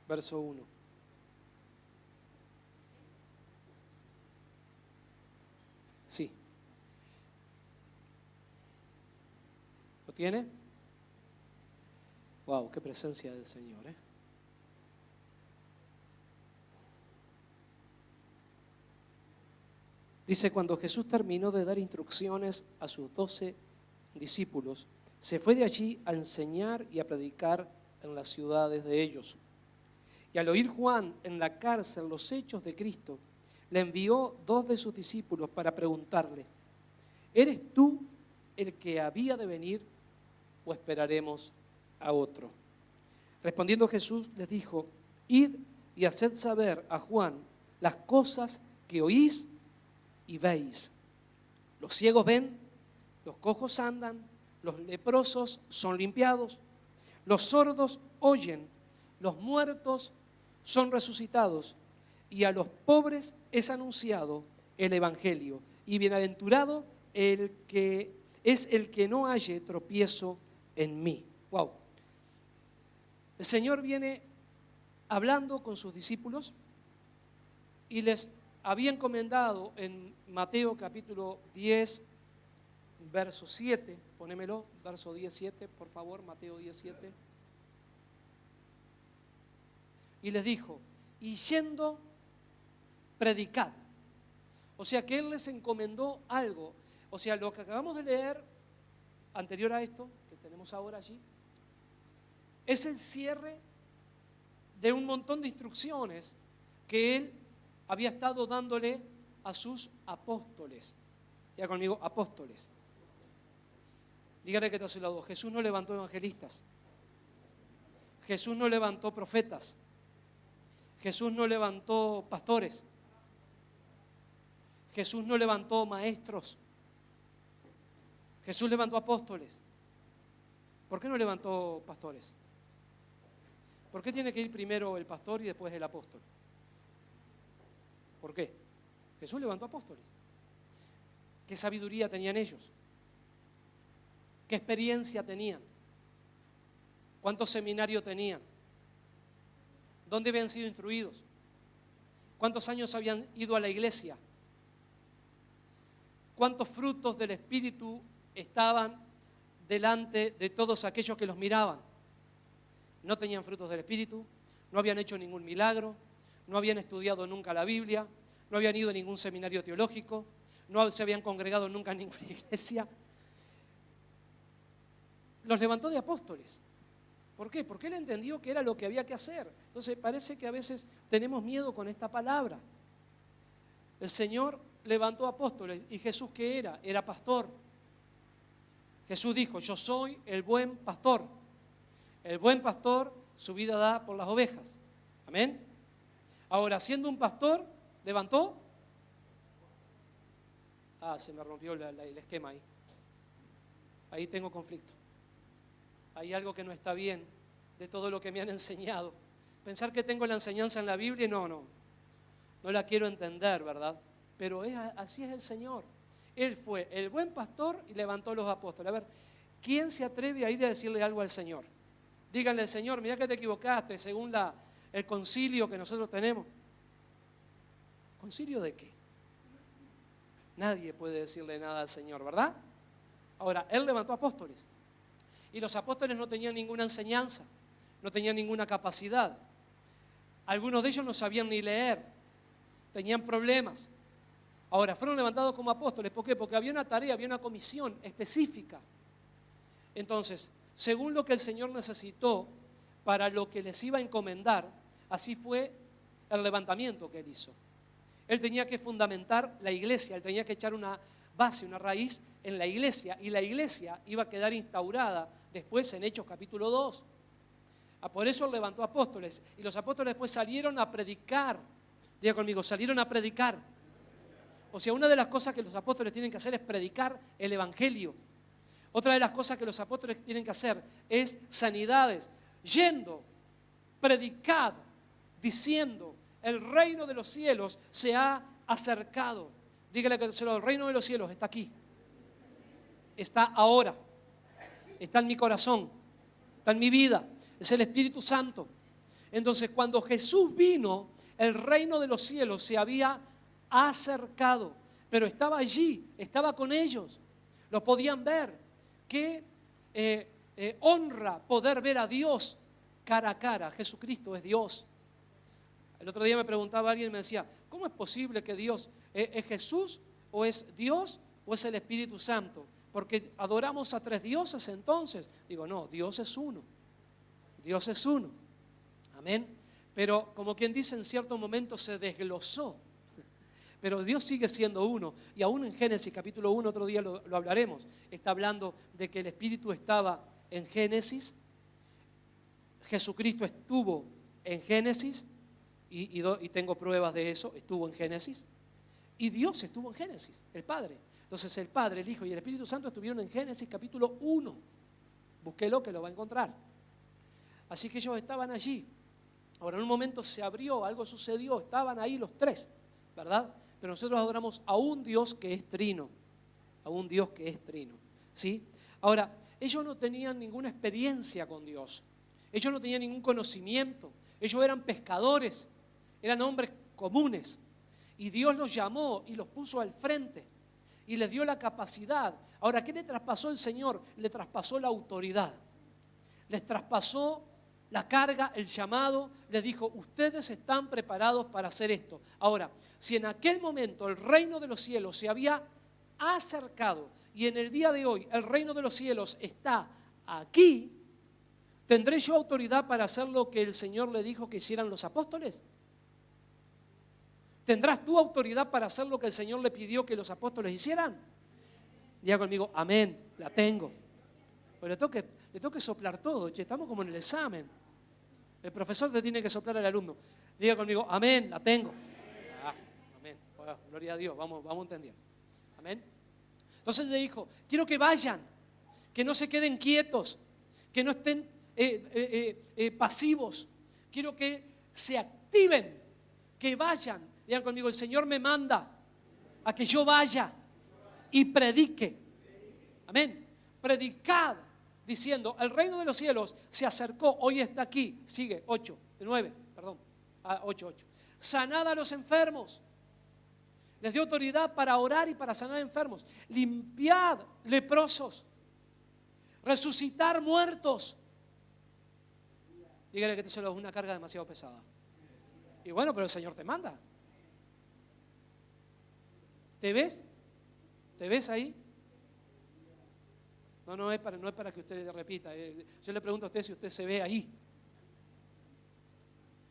verso 1. Sí. ¿Lo tiene? Wow, qué presencia del Señor, ¿eh? Dice, cuando Jesús terminó de dar instrucciones a sus 12 discípulos, se fue de allí a enseñar y a predicar en las ciudades de ellos. Y al oír Juan en la cárcel los hechos de Cristo, le envió 2 de sus discípulos para preguntarle, ¿eres tú el que había de venir o esperaremos a otro? Respondiendo Jesús les dijo, id y haced saber a Juan las cosas que oís y veis. Los ciegos ven, los cojos andan, los leprosos son limpiados, los sordos oyen, los muertos son resucitados y a los pobres es anunciado el evangelio. Y bienaventurado el que no halle tropiezo en mí. Wow. El Señor viene hablando con sus discípulos y les había encomendado en Mateo capítulo 10, verso 7, ponémelo, verso 17, por favor, Mateo 17. Y les dijo, y yendo, predicad. O sea que Él les encomendó algo. O sea, lo que acabamos de leer, anterior a esto, que tenemos ahora allí, es el cierre de un montón de instrucciones que Él había estado dándole a sus apóstoles. Ya conmigo, apóstoles. Dígale que está a su lado, Jesús no levantó evangelistas. Jesús no levantó profetas. Jesús no levantó pastores. Jesús no levantó maestros. Jesús levantó apóstoles. ¿Por qué no levantó pastores? ¿Por qué tiene que ir primero el pastor y después el apóstol? ¿Por qué? Jesús levantó apóstoles. ¿Qué sabiduría tenían ellos? ¿Qué experiencia tenían? ¿Cuántos seminarios tenían? ¿Dónde habían sido instruidos? ¿Cuántos años habían ido a la iglesia? ¿Cuántos frutos del Espíritu estaban delante de todos aquellos que los miraban? No tenían frutos del Espíritu, no habían hecho ningún milagro, no habían estudiado nunca la Biblia, no habían ido a ningún seminario teológico, no se habían congregado nunca en ninguna iglesia. Los levantó de apóstoles. ¿Por qué? Porque Él entendió que era lo que había que hacer. Entonces parece que a veces tenemos miedo con esta palabra. El Señor levantó apóstoles. ¿Y Jesús qué era? Era pastor. Jesús dijo, yo soy el buen pastor. El buen pastor su vida da por las ovejas. Amén. Ahora, siendo un pastor, ¿levantó? Se me rompió el esquema ahí. Ahí tengo conflicto. Hay algo que no está bien de todo lo que me han enseñado. Pensar que tengo la enseñanza en la Biblia, no la quiero entender, ¿verdad? Pero así es el Señor. Él fue el buen pastor y levantó a los apóstoles. A ver, ¿quién se atreve a ir a decirle algo al Señor? Díganle al Señor, mira que te equivocaste según el concilio que nosotros tenemos. ¿Concilio de qué? Nadie puede decirle nada al Señor, ¿verdad? Ahora, Él levantó apóstoles. Y los apóstoles no tenían ninguna enseñanza, no tenían ninguna capacidad. Algunos de ellos no sabían ni leer, tenían problemas. Ahora, fueron levantados como apóstoles. ¿Por qué? Porque había una tarea, había una comisión específica. Entonces, según lo que el Señor necesitó para lo que les iba a encomendar, así fue el levantamiento que Él hizo. Él tenía que fundamentar la iglesia, Él tenía que echar una base, una raíz en la iglesia, y la iglesia iba a quedar instaurada después en Hechos capítulo 2. Por eso Él levantó apóstoles, y los apóstoles después salieron a predicar. Diga conmigo, salieron a predicar. O sea, una de las cosas que los apóstoles tienen que hacer es predicar el evangelio. Otra de las cosas que los apóstoles tienen que hacer es sanidades. Yendo, predicad, diciendo, el reino de los cielos se ha acercado. Dígale que el reino de los cielos está aquí. Está ahora. Está en mi corazón. Está en mi vida. Es el Espíritu Santo. Entonces, cuando Jesús vino, el reino de los cielos se había acercado, pero estaba allí, estaba con ellos, lo podían ver. Qué honra poder ver a Dios cara a cara. Jesucristo es Dios. El otro día me preguntaba alguien y me decía, ¿cómo es posible que Dios es Jesús o es Dios o es el Espíritu Santo? Porque adoramos a tres dioses entonces. Digo, no, Dios es uno. Dios es uno. Amén. Pero como quien dice, en cierto momento se desglosó. Pero Dios sigue siendo uno. Y aún en Génesis capítulo 1, otro día lo hablaremos, está hablando de que el Espíritu estaba en Génesis. Jesucristo estuvo en Génesis. Y tengo pruebas de eso, estuvo en Génesis. Y Dios estuvo en Génesis, el Padre. Entonces el Padre, el Hijo y el Espíritu Santo estuvieron en Génesis capítulo 1. Búsquelo que lo va a encontrar. Así que ellos estaban allí. Ahora en un momento se abrió, algo sucedió, estaban ahí los tres, ¿verdad? Pero nosotros adoramos a un Dios que es trino. A un Dios que es trino, ¿sí? Ahora, ellos no tenían ninguna experiencia con Dios. Ellos no tenían ningún conocimiento. Ellos eran pescadores, eran hombres comunes. Y Dios los llamó y los puso al frente y les dio la capacidad. Ahora, ¿qué le traspasó el Señor? Le traspasó la autoridad. Les traspasó la carga, el llamado. Les dijo, ustedes están preparados para hacer esto. Ahora, si en aquel momento el reino de los cielos se había acercado y en el día de hoy el reino de los cielos está aquí, ¿tendré yo autoridad para hacer lo que el Señor le dijo que hicieran los apóstoles? ¿Tendrás tú autoridad para hacer lo que el Señor le pidió que los apóstoles hicieran? Diga conmigo, amén, la tengo. Pero le tengo que soplar todo, che, estamos como en el examen. El profesor te tiene que soplar al alumno. Diga conmigo, amén, la tengo. Amén, bueno, gloria a Dios, vamos entendiendo. Amén. Entonces le dijo, quiero que vayan, que no se queden quietos, que no estén pasivos. Quiero que se activen, que vayan. Digan conmigo, el Señor me manda a que yo vaya y predique. Amén. Predicad, diciendo, el reino de los cielos se acercó, hoy está aquí. Sigue, 9. Sanad a los enfermos. Les dio autoridad para orar y para sanar enfermos. Limpiad leprosos. Resucitar muertos. Dígale que te solo es una carga demasiado pesada. Y bueno, pero el Señor te manda. ¿Te ves? ¿Te ves ahí? No es para que usted repita. Yo le pregunto a usted si usted se ve ahí.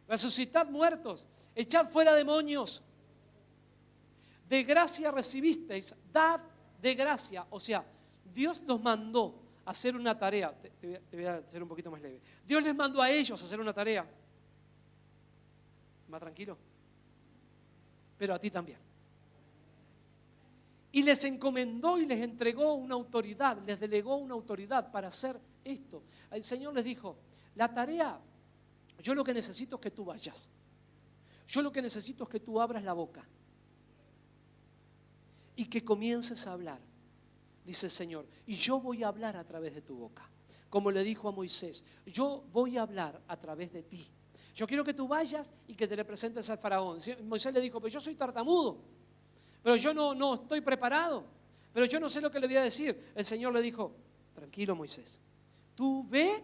Resucitad muertos, echad fuera demonios. De gracia recibisteis, dad de gracia. O sea, Dios nos mandó a hacer una tarea. Te voy a hacer un poquito más leve. Dios les mandó a ellos a hacer una tarea. Más tranquilo. Pero a ti también. Y les encomendó y les entregó una autoridad, les delegó una autoridad para hacer esto. El Señor les dijo, la tarea, yo lo que necesito es que tú vayas. Yo lo que necesito es que tú abras la boca y que comiences a hablar, dice el Señor. Y yo voy a hablar a través de tu boca. Como le dijo a Moisés, yo voy a hablar a través de ti. Yo quiero que tú vayas y que te le presentes al faraón. Moisés le dijo, pero yo soy tartamudo. Pero yo no estoy preparado, pero yo no sé lo que le voy a decir. El Señor le dijo, tranquilo Moisés, tú ve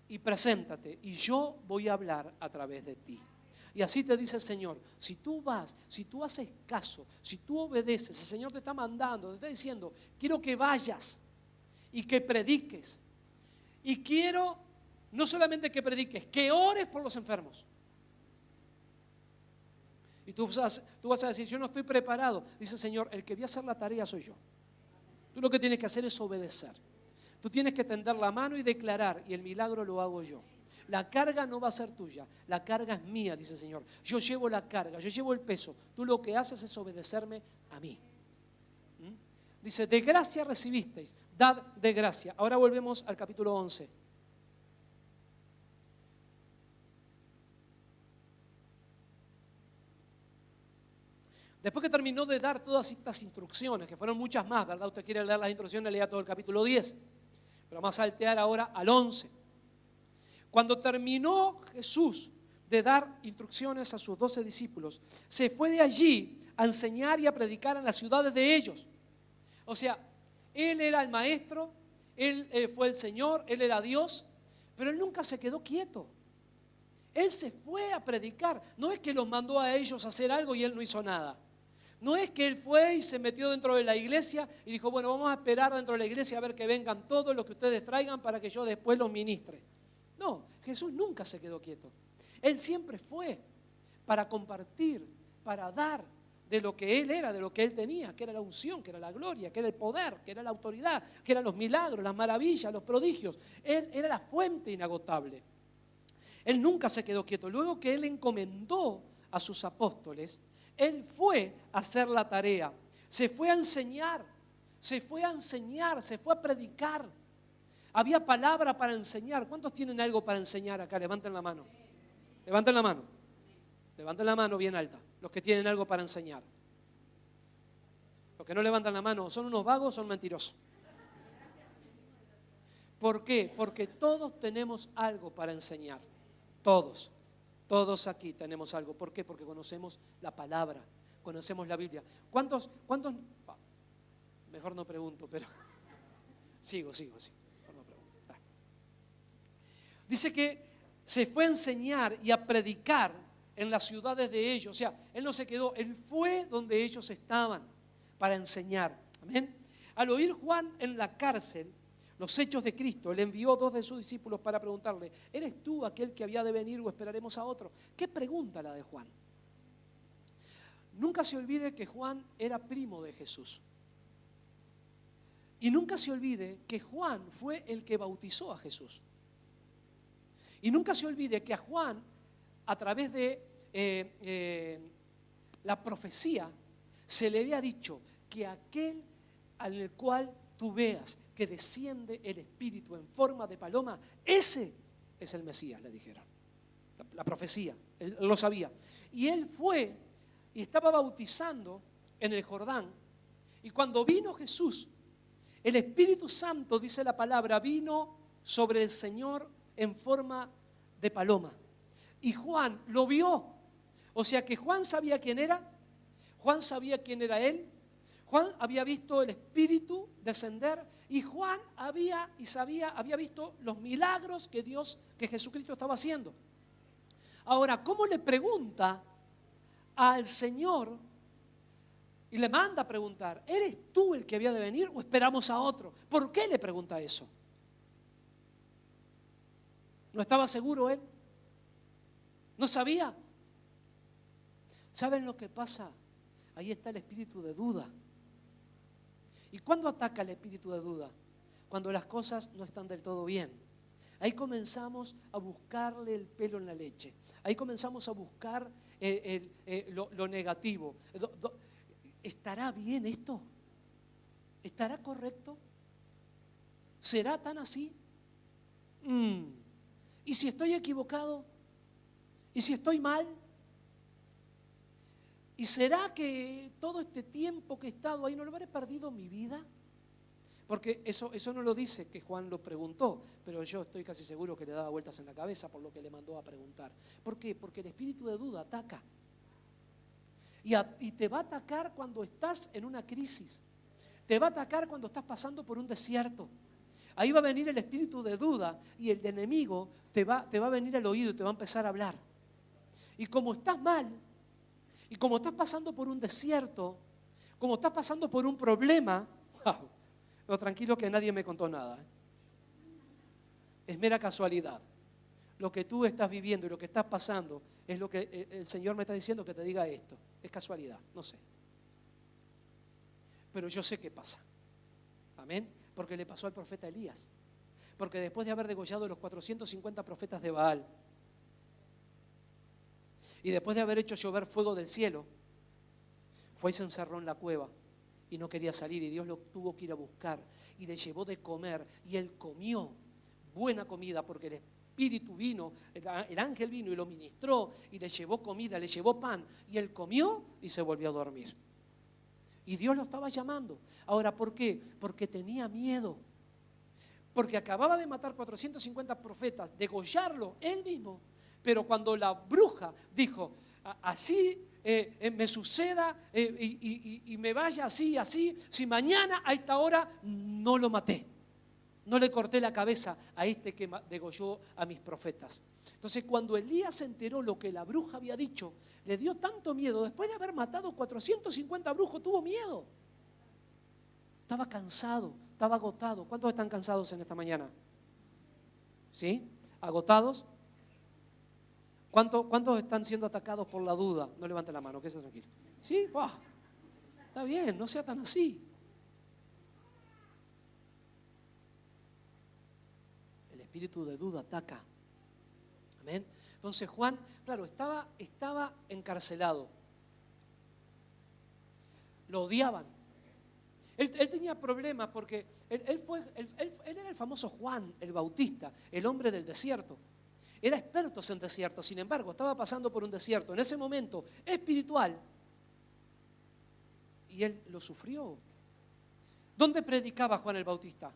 y preséntate y yo voy a hablar a través de ti. Y así te dice el Señor, si tú vas, si tú haces caso, si tú obedeces, el Señor te está mandando, te está diciendo, quiero que vayas y que prediques. Y quiero no solamente que prediques, que ores por los enfermos. Y tú vas a decir, yo no estoy preparado. Dice el Señor, el que voy a hacer la tarea soy yo. Tú lo que tienes que hacer es obedecer. Tú tienes que tender la mano y declarar, y el milagro lo hago yo. La carga no va a ser tuya, la carga es mía, dice el Señor. Yo llevo la carga, yo llevo el peso. Tú lo que haces es obedecerme a mí. Dice, de gracia recibisteis, dad de gracia. Ahora volvemos al capítulo 11. Después que terminó de dar todas estas instrucciones, que fueron muchas más, ¿verdad? Usted quiere leer las instrucciones, lea todo el capítulo 10. Pero vamos a saltear ahora al 11. Cuando terminó Jesús de dar instrucciones a sus 12 discípulos, se fue de allí a enseñar y a predicar en las ciudades de ellos. O sea, Él era el maestro, Él fue el Señor, Él era Dios, pero Él nunca se quedó quieto. Él se fue a predicar. No es que los mandó a ellos a hacer algo y Él no hizo nada. No es que Él fue y se metió dentro de la iglesia y dijo, bueno, vamos a esperar dentro de la iglesia a ver que vengan todos los que ustedes traigan para que yo después los ministre. No, Jesús nunca se quedó quieto. Él siempre fue para compartir, para dar de lo que Él era, de lo que Él tenía, que era la unción, que era la gloria, que era el poder, que era la autoridad, que eran los milagros, las maravillas, los prodigios. Él era la fuente inagotable. Él nunca se quedó quieto. Luego que Él encomendó a sus apóstoles, Él fue a hacer la tarea, se fue a enseñar, se fue a predicar. Había palabra para enseñar. ¿Cuántos tienen algo para enseñar acá? Levanten la mano. Levanten la mano. Levanten la mano bien alta, los que tienen algo para enseñar. Los que no levantan la mano, ¿son unos vagos o son mentirosos? ¿Por qué? Porque todos tenemos algo para enseñar. Todos aquí tenemos algo. ¿Por qué? Porque conocemos la palabra, conocemos la Biblia. ¿Cuántos? Mejor no pregunto, pero sigo. Mejor no pregunto. Dice que se fue a enseñar y a predicar en las ciudades de ellos. O sea, Él no se quedó, Él fue donde ellos estaban para enseñar. Amén. Al oír Juan en la cárcel los hechos de Cristo, le envió 2 de sus discípulos para preguntarle, ¿eres tú aquel que había de venir o esperaremos a otro? ¿Qué pregunta la de Juan? Nunca se olvide que Juan era primo de Jesús. Y nunca se olvide que Juan fue el que bautizó a Jesús. Y nunca se olvide que a Juan, a través de la profecía, se le había dicho que aquel al cual tú veas que desciende el Espíritu en forma de paloma, ese es el Mesías, le dijeron. La profecía, él lo sabía. Y él fue y estaba bautizando en el Jordán. Y cuando vino Jesús, el Espíritu Santo, dice la palabra, vino sobre el Señor en forma de paloma. Y Juan lo vio. O sea que Juan sabía quién era, Juan sabía quién era él, Juan había visto el Espíritu descender y Juan había visto los milagros que Jesucristo estaba haciendo. Ahora, ¿cómo le pregunta al Señor y le manda a preguntar, ¿eres tú el que había de venir o esperamos a otro? ¿Por qué le pregunta eso? ¿No estaba seguro él? ¿No sabía? ¿Saben lo que pasa? Ahí está el espíritu de duda. ¿Y cuándo ataca el espíritu de duda? Cuando las cosas no están del todo bien. Ahí comenzamos a buscarle el pelo en la leche. Ahí comenzamos a buscar lo negativo. ¿Estará bien esto? ¿Estará correcto? ¿Será tan así? ¿Y si estoy equivocado? ¿Y si estoy mal? ¿Y será que todo este tiempo que he estado ahí no lo habré perdido mi vida? Porque eso no lo dice que Juan lo preguntó, pero yo estoy casi seguro que le daba vueltas en la cabeza por lo que le mandó a preguntar. ¿Por qué? Porque el espíritu de duda ataca. Y te va a atacar cuando estás en una crisis. Te va a atacar cuando estás pasando por un desierto. Ahí va a venir el espíritu de duda y el enemigo te va a venir al oído y te va a empezar a hablar. Y como estás mal, y como estás pasando por un desierto, como estás pasando por un problema, wow, no, tranquilo que nadie me contó nada. Es mera casualidad. Lo que tú estás viviendo y lo que estás pasando es lo que el Señor me está diciendo que te diga esto. Es casualidad, no sé. Pero yo sé qué pasa. Amén. Porque le pasó al profeta Elías. Porque después de haber degollado los 450 profetas de Baal, y después de haber hecho llover fuego del cielo, fue y se encerró en la cueva y no quería salir, y Dios lo tuvo que ir a buscar y le llevó de comer, y él comió buena comida porque el Espíritu vino, el ángel vino y lo ministró y le llevó comida, le llevó pan, y él comió y se volvió a dormir. Y Dios lo estaba llamando. Ahora, ¿por qué? Porque tenía miedo. Porque acababa de matar 450 profetas, degollarlo él mismo, Pero cuando la bruja dijo, así me suceda y me vaya así, así, si mañana a esta hora no lo maté, no le corté la cabeza a este que degolló a mis profetas. Entonces, cuando Elías se enteró lo que la bruja había dicho, le dio tanto miedo. Después de haber matado 450 brujos, tuvo miedo. Estaba cansado, estaba agotado. ¿Cuántos están cansados en esta mañana? ¿Sí? ¿Agotados? ¿Cuántos están siendo atacados por la duda? No levanten la mano, quédese tranquilo. ¿Sí? Está bien, no sea tan así. El espíritu de duda ataca. Amén. Entonces Juan, claro, estaba encarcelado. Lo odiaban. Él tenía problemas porque él era el famoso Juan el Bautista, el hombre del desierto. Era experto en desiertos, sin embargo, estaba pasando por un desierto en ese momento espiritual y él lo sufrió. ¿Dónde predicaba Juan el Bautista?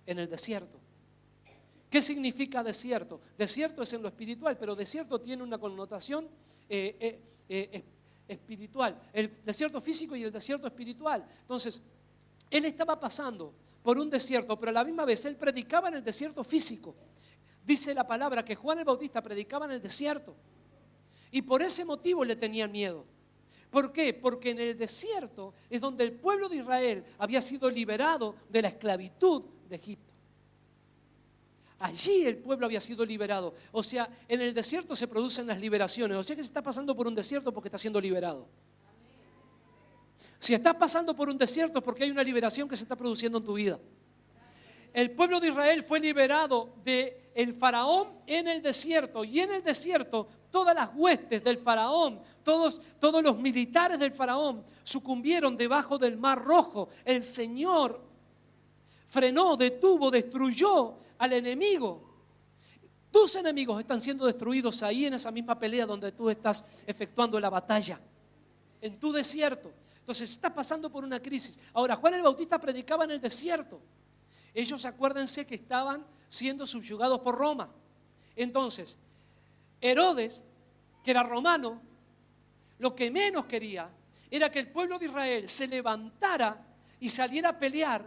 En el desierto. ¿Qué significa desierto? Desierto es en lo espiritual, pero desierto tiene una connotación espiritual. El desierto físico y el desierto espiritual. Entonces, él estaba pasando por un desierto, pero a la misma vez él predicaba en el desierto físico. Dice la palabra que Juan el Bautista predicaba en el desierto. Y por ese motivo le tenían miedo. ¿Por qué? Porque en el desierto es donde el pueblo de Israel había sido liberado de la esclavitud de Egipto. Allí el pueblo había sido liberado. O sea, en el desierto se producen las liberaciones. O sea que se está pasando por un desierto porque está siendo liberado. Si estás pasando por un desierto es porque hay una liberación que se está produciendo en tu vida. El pueblo de Israel fue liberado del faraón en el desierto. Y en el desierto todas las huestes del faraón, todos los militares del faraón sucumbieron debajo del Mar Rojo. El Señor frenó, detuvo, destruyó al enemigo. Tus enemigos están siendo destruidos ahí en esa misma pelea donde tú estás efectuando la batalla, en tu desierto. Entonces estás pasando por una crisis. Ahora, Juan el Bautista predicaba en el desierto. Ellos, acuérdense que estaban siendo subyugados por Roma. Entonces, Herodes, que era romano, lo que menos quería era que el pueblo de Israel se levantara y saliera a pelear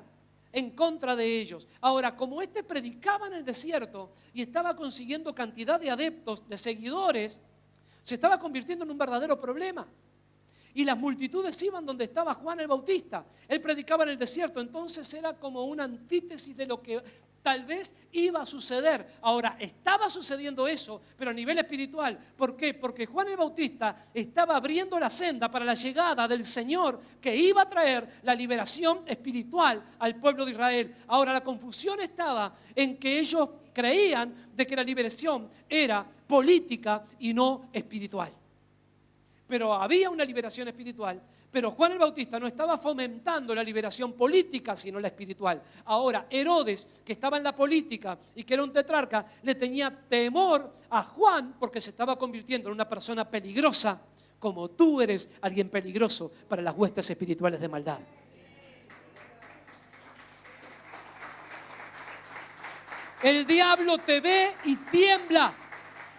en contra de ellos. Ahora, como este predicaba en el desierto y estaba consiguiendo cantidad de adeptos, de seguidores, se estaba convirtiendo en un verdadero problema. Y las multitudes iban donde estaba Juan el Bautista. Él predicaba en el desierto, entonces era como una antítesis de lo que tal vez iba a suceder. Ahora, estaba sucediendo eso, pero a nivel espiritual. ¿Por qué? Porque Juan el Bautista estaba abriendo la senda para la llegada del Señor que iba a traer la liberación espiritual al pueblo de Israel. Ahora, la confusión estaba en que ellos creían de que la liberación era política y no espiritual. Pero había una liberación espiritual, pero Juan el Bautista no estaba fomentando la liberación política, sino la espiritual. Ahora, Herodes, que estaba en la política y que era un tetrarca, le tenía temor a Juan porque se estaba convirtiendo en una persona peligrosa, como tú eres alguien peligroso para las huestes espirituales de maldad. El diablo te ve y tiembla.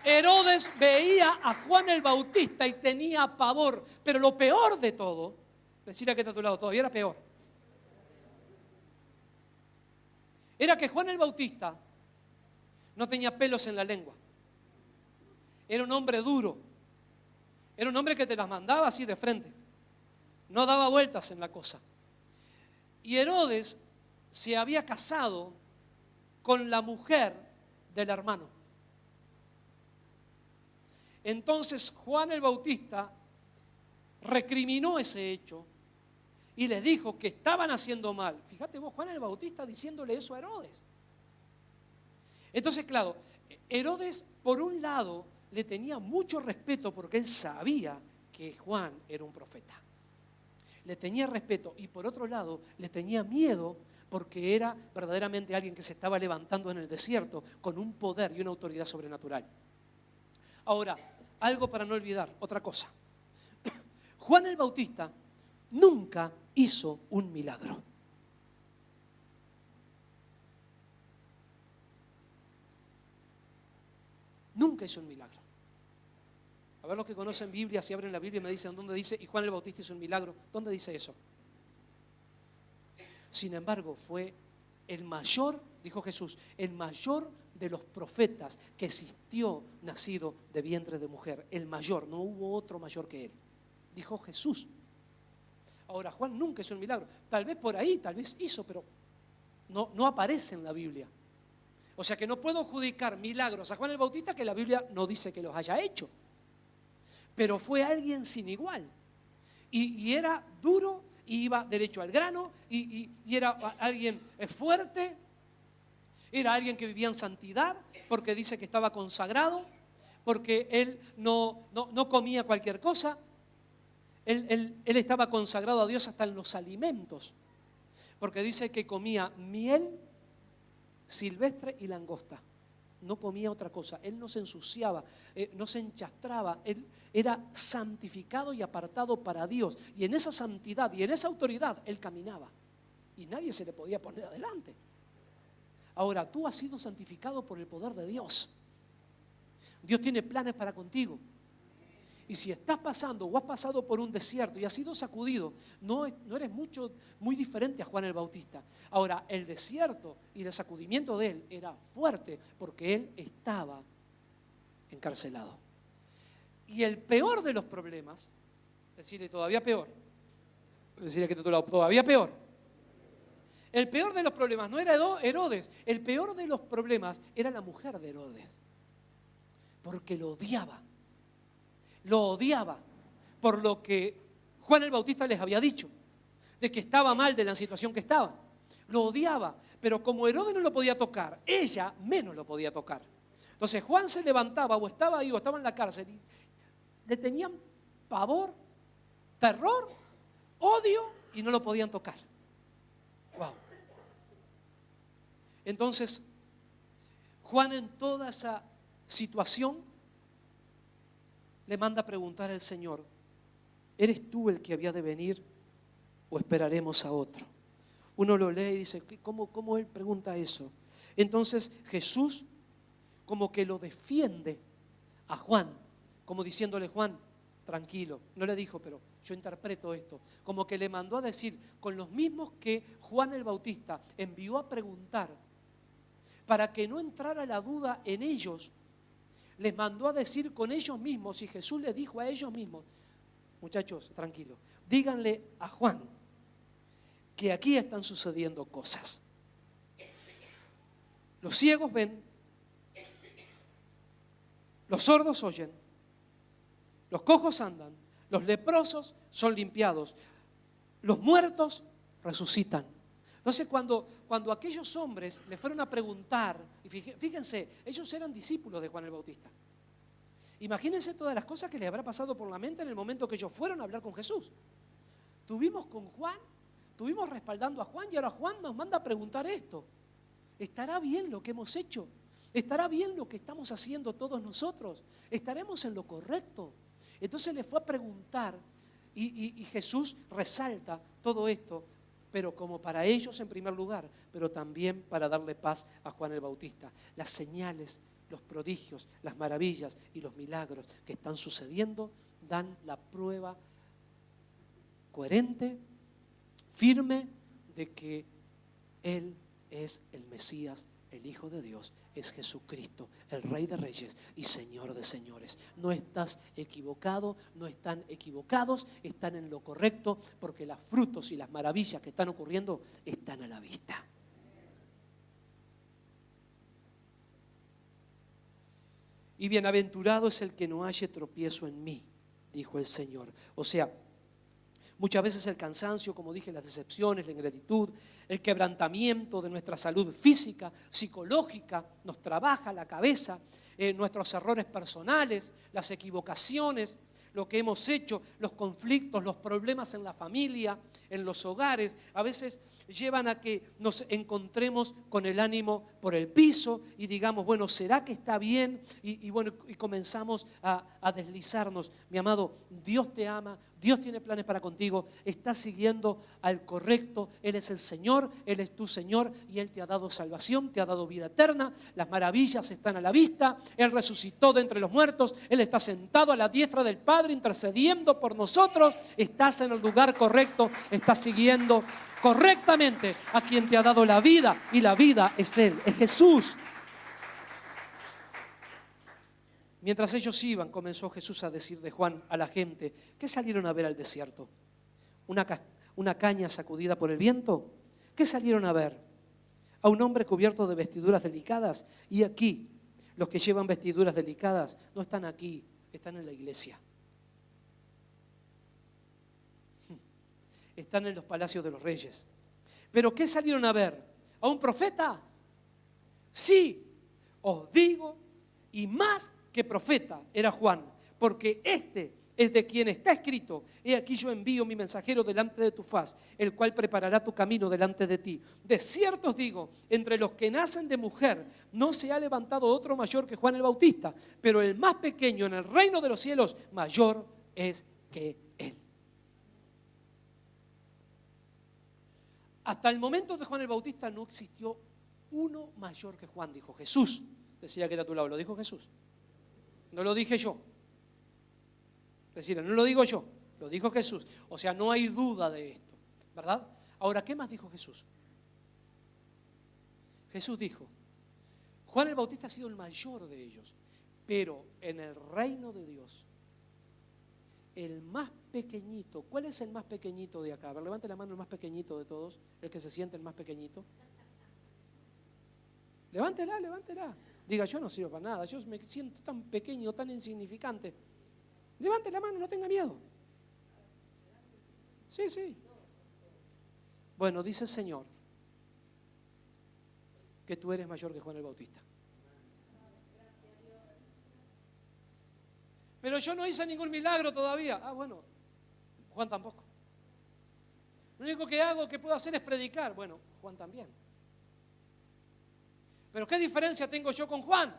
Herodes veía a Juan el Bautista y tenía pavor. Pero lo peor de todo, decir a que está a tu lado, todavía era peor, era que Juan el Bautista no tenía pelos en la lengua. Era un hombre duro. Era un hombre que te las mandaba así de frente. No daba vueltas en la cosa. Y Herodes se había casado con la mujer del hermano. Entonces Juan el Bautista recriminó ese hecho y les dijo que estaban haciendo mal. Fíjate vos, Juan el Bautista diciéndole eso a Herodes. Entonces, claro, Herodes por un lado le tenía mucho respeto porque él sabía que Juan era un profeta. Le tenía respeto y por otro lado le tenía miedo porque era verdaderamente alguien que se estaba levantando en el desierto con un poder y una autoridad sobrenatural. Ahora, algo para no olvidar, otra cosa. Juan el Bautista nunca hizo un milagro. nunca hizo un milagro. A ver, los que conocen Biblia, si abren la Biblia y me dicen dónde dice, y Juan el Bautista hizo un milagro, ¿dónde dice eso? Sin embargo, fue el mayor, dijo Jesús, el mayor de los profetas que existió nacido de vientre de mujer. El mayor, no hubo otro mayor que él. Dijo Jesús. Ahora, Juan nunca hizo un milagro. Tal vez por ahí, tal vez hizo, pero no aparece en la Biblia. O sea que no puedo adjudicar milagros a Juan el Bautista que la Biblia no dice que los haya hecho. Pero fue alguien sin igual. Y era duro, y iba derecho al grano, y era alguien fuerte, era alguien que vivía en santidad, porque dice que estaba consagrado, porque él no comía cualquier cosa. Él estaba consagrado a Dios hasta en los alimentos, porque dice que comía miel silvestre y langosta. No comía otra cosa. Él no se ensuciaba, no se enchastraba. Él era santificado y apartado para Dios. Y en esa santidad y en esa autoridad él caminaba. Y nadie se le podía poner adelante. Ahora, tú has sido santificado por el poder de Dios. Dios tiene planes para contigo. Y si estás pasando o has pasado por un desierto y has sido sacudido, no eres muy diferente a Juan el Bautista. Ahora, el desierto y el sacudimiento de él era fuerte porque él estaba encarcelado. Y el peor de los problemas, decirle todavía peor, decirle que todavía peor. El peor de los problemas no era Herodes, el peor de los problemas era la mujer de Herodes, porque lo odiaba. Lo odiaba por lo que Juan el Bautista les había dicho, de que estaba mal de la situación que estaba. Lo odiaba, pero como Herodes no lo podía tocar, ella menos lo podía tocar. Entonces Juan se levantaba o estaba ahí o estaba en la cárcel y le tenían pavor, terror, odio y no lo podían tocar. Wow. Entonces, Juan en toda esa situación le manda a preguntar al Señor, ¿eres tú el que había de venir o esperaremos a otro? Uno lo lee y dice, ¿cómo él pregunta eso? Entonces Jesús como que lo defiende a Juan, como diciéndole, Juan, tranquilo. No le dijo, pero yo interpreto esto. Como que le mandó a decir, con los mismos que Juan el Bautista envió a preguntar, para que no entrara la duda en ellos, les mandó a decir con ellos mismos, y Jesús les dijo a ellos mismos, muchachos, tranquilos, díganle a Juan que aquí están sucediendo cosas. Los ciegos ven, los sordos oyen, los cojos andan, los leprosos son limpiados, los muertos resucitan. Entonces cuando aquellos hombres le fueron a preguntar, y fíjense, ellos eran discípulos de Juan el Bautista. Imagínense todas las cosas que les habrá pasado por la mente en el momento que ellos fueron a hablar con Jesús. Tuvimos con Juan, estuvimos respaldando a Juan y ahora Juan nos manda a preguntar esto. ¿Estará bien lo que hemos hecho? ¿Estará bien lo que estamos haciendo todos nosotros? ¿Estaremos en lo correcto? Entonces le fue a preguntar y Jesús resalta todo esto, pero como para ellos en primer lugar, pero también para darle paz a Juan el Bautista. Las señales, los prodigios, las maravillas y los milagros que están sucediendo dan la prueba coherente, firme, de que Él es el Mesías, el Hijo de Dios, es Jesucristo, el Rey de Reyes y Señor de Señores. No estás equivocado, no están equivocados, están en lo correcto, porque los frutos y las maravillas que están ocurriendo están a la vista. Y bienaventurado es el que no halle tropiezo en mí, dijo el Señor. O sea, muchas veces el cansancio, como dije, las decepciones, la ingratitud, el quebrantamiento de nuestra salud física, psicológica, nos trabaja la cabeza, nuestros errores personales, las equivocaciones, lo que hemos hecho, los conflictos, los problemas en la familia, en los hogares, a veces llevan a que nos encontremos con el ánimo por el piso y digamos, bueno, ¿será que está bien? Y comenzamos a deslizarnos. Mi amado, Dios te ama, Dios tiene planes para contigo, estás siguiendo al correcto, Él es el Señor, Él es tu Señor y Él te ha dado salvación, te ha dado vida eterna, las maravillas están a la vista, Él resucitó de entre los muertos, Él está sentado a la diestra del Padre intercediendo por nosotros, estás en el lugar correcto, estás siguiendo correctamente a quien te ha dado la vida y la vida es Él, es Jesús. Mientras ellos iban, comenzó Jesús a decir de Juan a la gente, ¿qué salieron a ver al desierto? ¿Una caña sacudida por el viento? ¿Qué salieron a ver? A un hombre cubierto de vestiduras delicadas. Y aquí, los que llevan vestiduras delicadas no están aquí, están en la iglesia. Están en los palacios de los reyes. ¿Pero qué salieron a ver? ¿A un profeta? Sí, os digo, y más que profeta era Juan, porque este es de quien está escrito: he aquí yo envío mi mensajero delante de tu faz, el cual preparará tu camino delante de ti. De cierto os digo, entre los que nacen de mujer no se ha levantado otro mayor que Juan el Bautista, pero el más pequeño en el reino de los cielos mayor es que él. Hasta el momento de Juan el Bautista no existió uno mayor que Juan, dijo Jesús. Decía que era a tu lado, lo dijo Jesús. No lo dije yo. Es decir, no lo digo yo, lo dijo Jesús. O sea, no hay duda de esto, ¿verdad? Ahora, ¿qué más dijo Jesús? Jesús dijo, Juan el Bautista ha sido el mayor de ellos, pero en el reino de Dios, el más pequeñito, ¿cuál es el más pequeñito de acá? A ver, levante la mano el más pequeñito de todos, el que se siente el más pequeñito. Levántela, levántela. Diga, yo no sirvo para nada, yo me siento tan pequeño, tan insignificante. Levante la mano, no tenga miedo. Sí, sí. Bueno, dice el Señor que tú eres mayor que Juan el Bautista. Pero yo no hice ningún milagro todavía. Ah, bueno, Juan tampoco. Lo único que puedo hacer es predicar. Bueno, Juan también. Pero ¿qué diferencia tengo yo con Juan?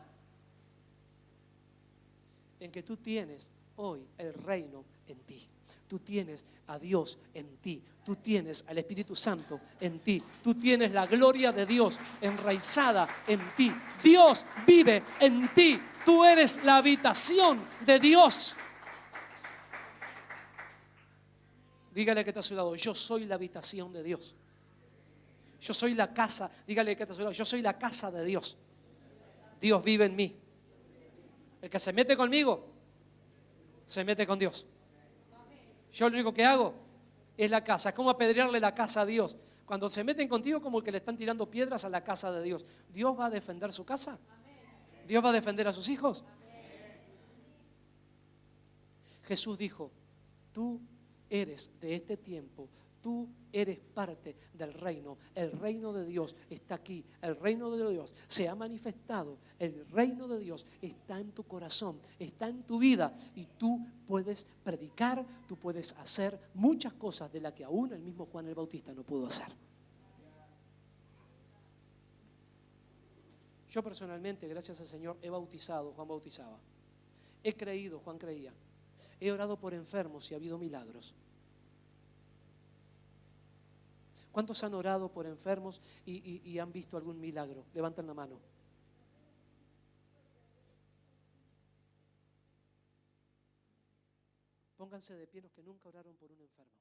En que tú tienes hoy el reino en ti. Tú tienes a Dios en ti. Tú tienes al Espíritu Santo en ti. Tú tienes la gloria de Dios enraizada en ti. Dios vive en ti. Tú eres la habitación de Dios. Dígale que está a su lado, yo soy la habitación de Dios. Yo soy la casa, dígale que está a su lado, yo soy la casa de Dios. Dios vive en mí. El que se mete conmigo, se mete con Dios. Yo lo único que hago es la casa. Es como apedrearle la casa a Dios. Cuando se meten contigo, como que le están tirando piedras a la casa de Dios. ¿Dios va a defender su casa? ¿Dios va a defender a sus hijos? Jesús dijo, tú eres de este tiempo. Tú eres parte del reino. El reino de Dios está aquí. El reino de Dios se ha manifestado. El reino de Dios está en tu corazón, está en tu vida. Y tú puedes predicar, tú puedes hacer muchas cosas de las que aún el mismo Juan el Bautista no pudo hacer. Yo personalmente, gracias al Señor, he bautizado, Juan bautizaba. He creído, Juan creía. He orado por enfermos y ha habido milagros. ¿Cuántos han orado por enfermos y han visto algún milagro? Levanten la mano. Pónganse de pie los que nunca oraron por un enfermo.